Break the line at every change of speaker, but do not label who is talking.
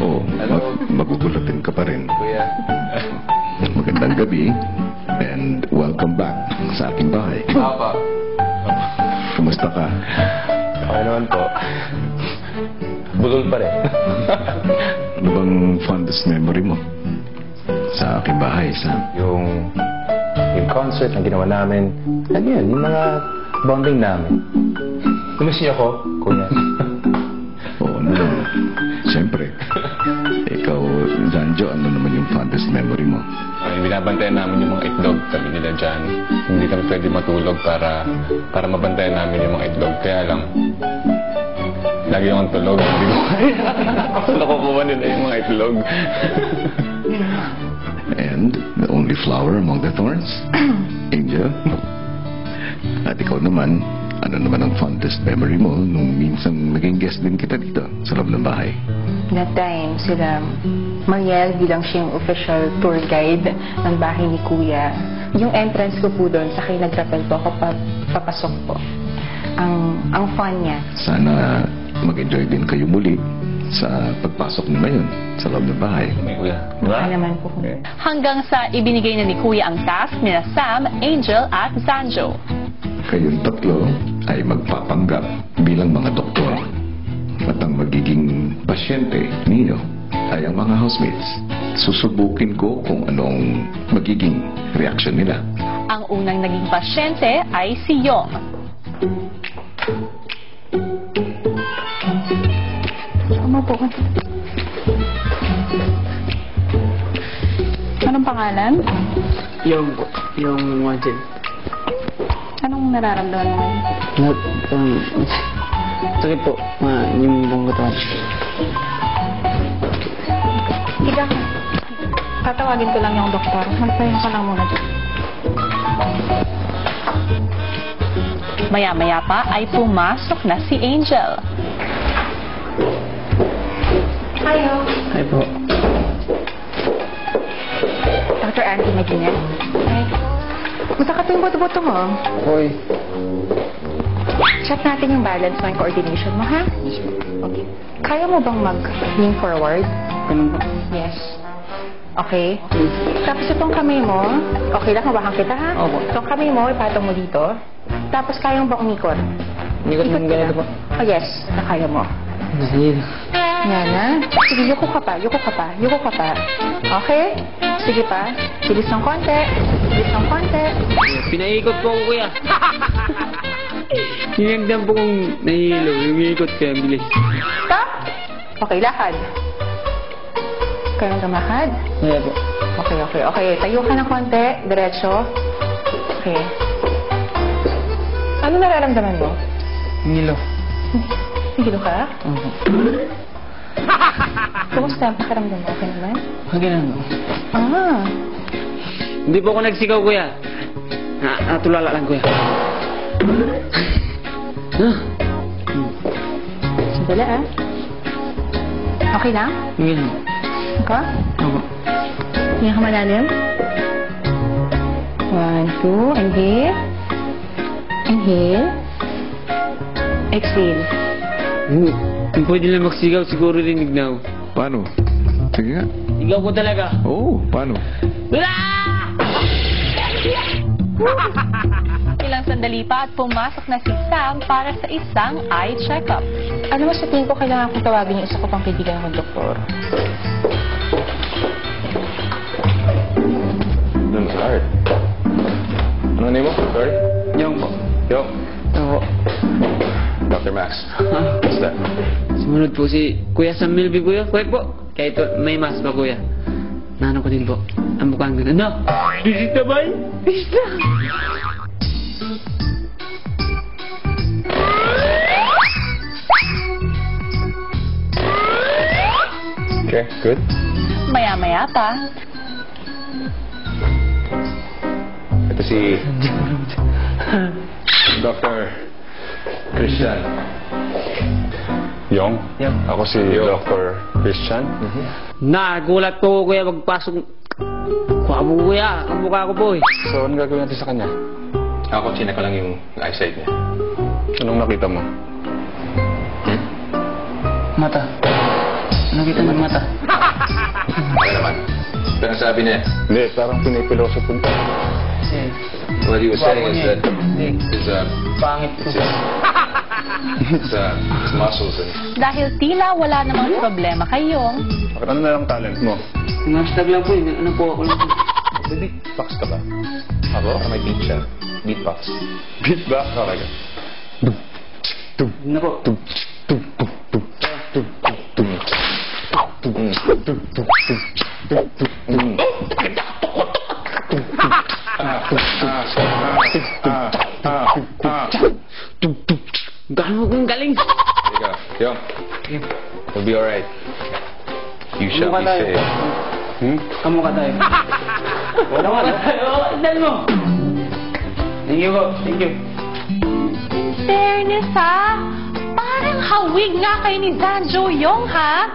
Oo, magugulatin ka pa rin.
Kuya.
Magandang gabi and welcome back sa aking bahay.
Papa.
Kumusta ka?
Okay naman po. Bulol pa rin.
Ano bang fondest memory mo sa aking bahay, Sam?
Yung concert na ginawa namin. Ano yun? Yung mga bonding namin. Namiss niyo ako, kuya.
Oo naman. Siyempre. Ikaw, Zanjo, ano naman yung fondest memory mo?
Ay, binabantayan namin yung mga itlog. Sabi nila dyan, hindi kami pwede matulog para mabantayan namin yung mga itlog. Kaya lang, lagi akong tulog. Hindi ko ako nakukuha nila yung mga itlog.
And the only flower among the thorns? Angel? At ikaw naman, ano naman ang fondest memory mo nung minsan naging guest din kita dito sa loob ng bahay?
That time, sila Mariel bilang siya yung official tour guide ng bahay ni Kuya. Yung entrance ko po doon, sa nag-rappel po ako papasok po. Ang fun niya.
Sana mag-enjoy din kayo muli sa pagpasok niyo ngayon sa loob ng bahay.
May kuya.
Baka naman po.
Hanggang sa ibinigay na ni Kuya ang task nila Sam, Angel at Zanjo.
Kayong tatlo ay magpapanggap bilang mga doktor. At ang magiging pasyente ninyo ay ang mga housemates. Susubukin ko kung anong magiging reaksyon nila.
Ang unang naging pasyente ay si Yong.
Sama po. Anong pangalan?
Yung wanted.
Anong nararamdaman mo?
Sakit po, yung buong katawan.
Higa ka. Tatawagin ko lang yung doktor. Magpahinga ka lang muna dyan.
Maya-maya pa ay pumasok na si Angel.
Hayo.
Ay po.
Dr. Andy Maginez. Ay. Gusto ka ito yung buto-buto mo?
Hoy.
Check natin yung balance mo, yung coordination mo, ha? Okay. Kaya mo bang mag-lean forward?
Ganun po.
Yes. Okay. Tapos itong kamay mo, okay lang, hawakan kita, ha?
Opo.
Itong kamay mo, ipatong mo dito. Tapos kaya mo bang umikot?
Hindi ko naman ganito po.
Oh, yes. Kaya mo.
Dahil.
Yan, ha? Sige, yuko ka pa, yuko ka pa, yuko ka pa. Okay? Sige pa. Bilis ng konti. Bilis ng konti.
Pinaikot po ako, kuya. Hinagdan po kong nahihilo. Yung ikot kaya bilis.
Stop! Okay, lakad. Kaya nang gamakad?
Kaya po.
Okay. Tayo ka ng konti. Diretso. Okay. Ano nararamdaman mo?
Hilo.
Hilo ka?
Opo.
Kumusta ang pakiramdam mo? Okay naman?
Ganun po.
Ah.
Hindi po ako nagsigaw, kuya. Natulala lang, kuya.
Sandali, ah. Okay lang?
Ganun.
Ka?
Opo.
Hinga ka malalim. 1, 2. Inhale. Inhale. Exhale.
Kung pwede lang magsigaw, siguro rinig na ako.
Paano? Sige nga.
Sigaw ko talaga.
Oo, paano?
Ilang sandali pa at pumasok na si Sam para sa isang eye check-up.
Ano mo sa tingin ko kailangan kong tawagin yung isa ko pang kaibigan kong doktor?
Doon sa heart. Ano name mo? Sorry?
Yung po.
Yo.
Opo.
Dr. Max. What's that?
Sumunod po si Kuya Sam Milby, kuya. Kuya po. Kaya ito, may mas pa, kuya. Nano ko din po. Ang mukhang gano'n. No! Bisita ba? Bisita!
Okay, good.
Maya-maya pa,
Ito si Dr. Christian.
Yong?
Yong.
Ako si Dr. Christian.
Nagulat po, kuya, magpasok. Kwabo, kuya. Ang mukha ko po, eh.
So, ano gagawin natin sa kanya?
Ako, chinek ko lang yung eyesight niya.
Anong nakita mo?
Mata. Nakita ng mata.
Ano naman? Ito ang sabi niya.
Hindi, parang pinipiloso po.
Kasi,
What he was saying is that
Hindi.
his,
pangit po.
his muscles and
Dahil tila wala namang problema kay Yong,
Bakit ano na lang talent mo?
Hashtag lang po yun. Ano po ako lang po.
beatbox ka ba? Ako? Para may beat siya. Beatbox.
Beatbox?
Okay ka.
Ano po? Gano'n kong galing.
There you go. Yong. We'll be alright. You shall be safe.
Kamu ka tayo. Wala ka tayo. Itan mo. Thank you po. Thank you.
fairness ha, parang hawig nga kayo ni Danjo Yong ha.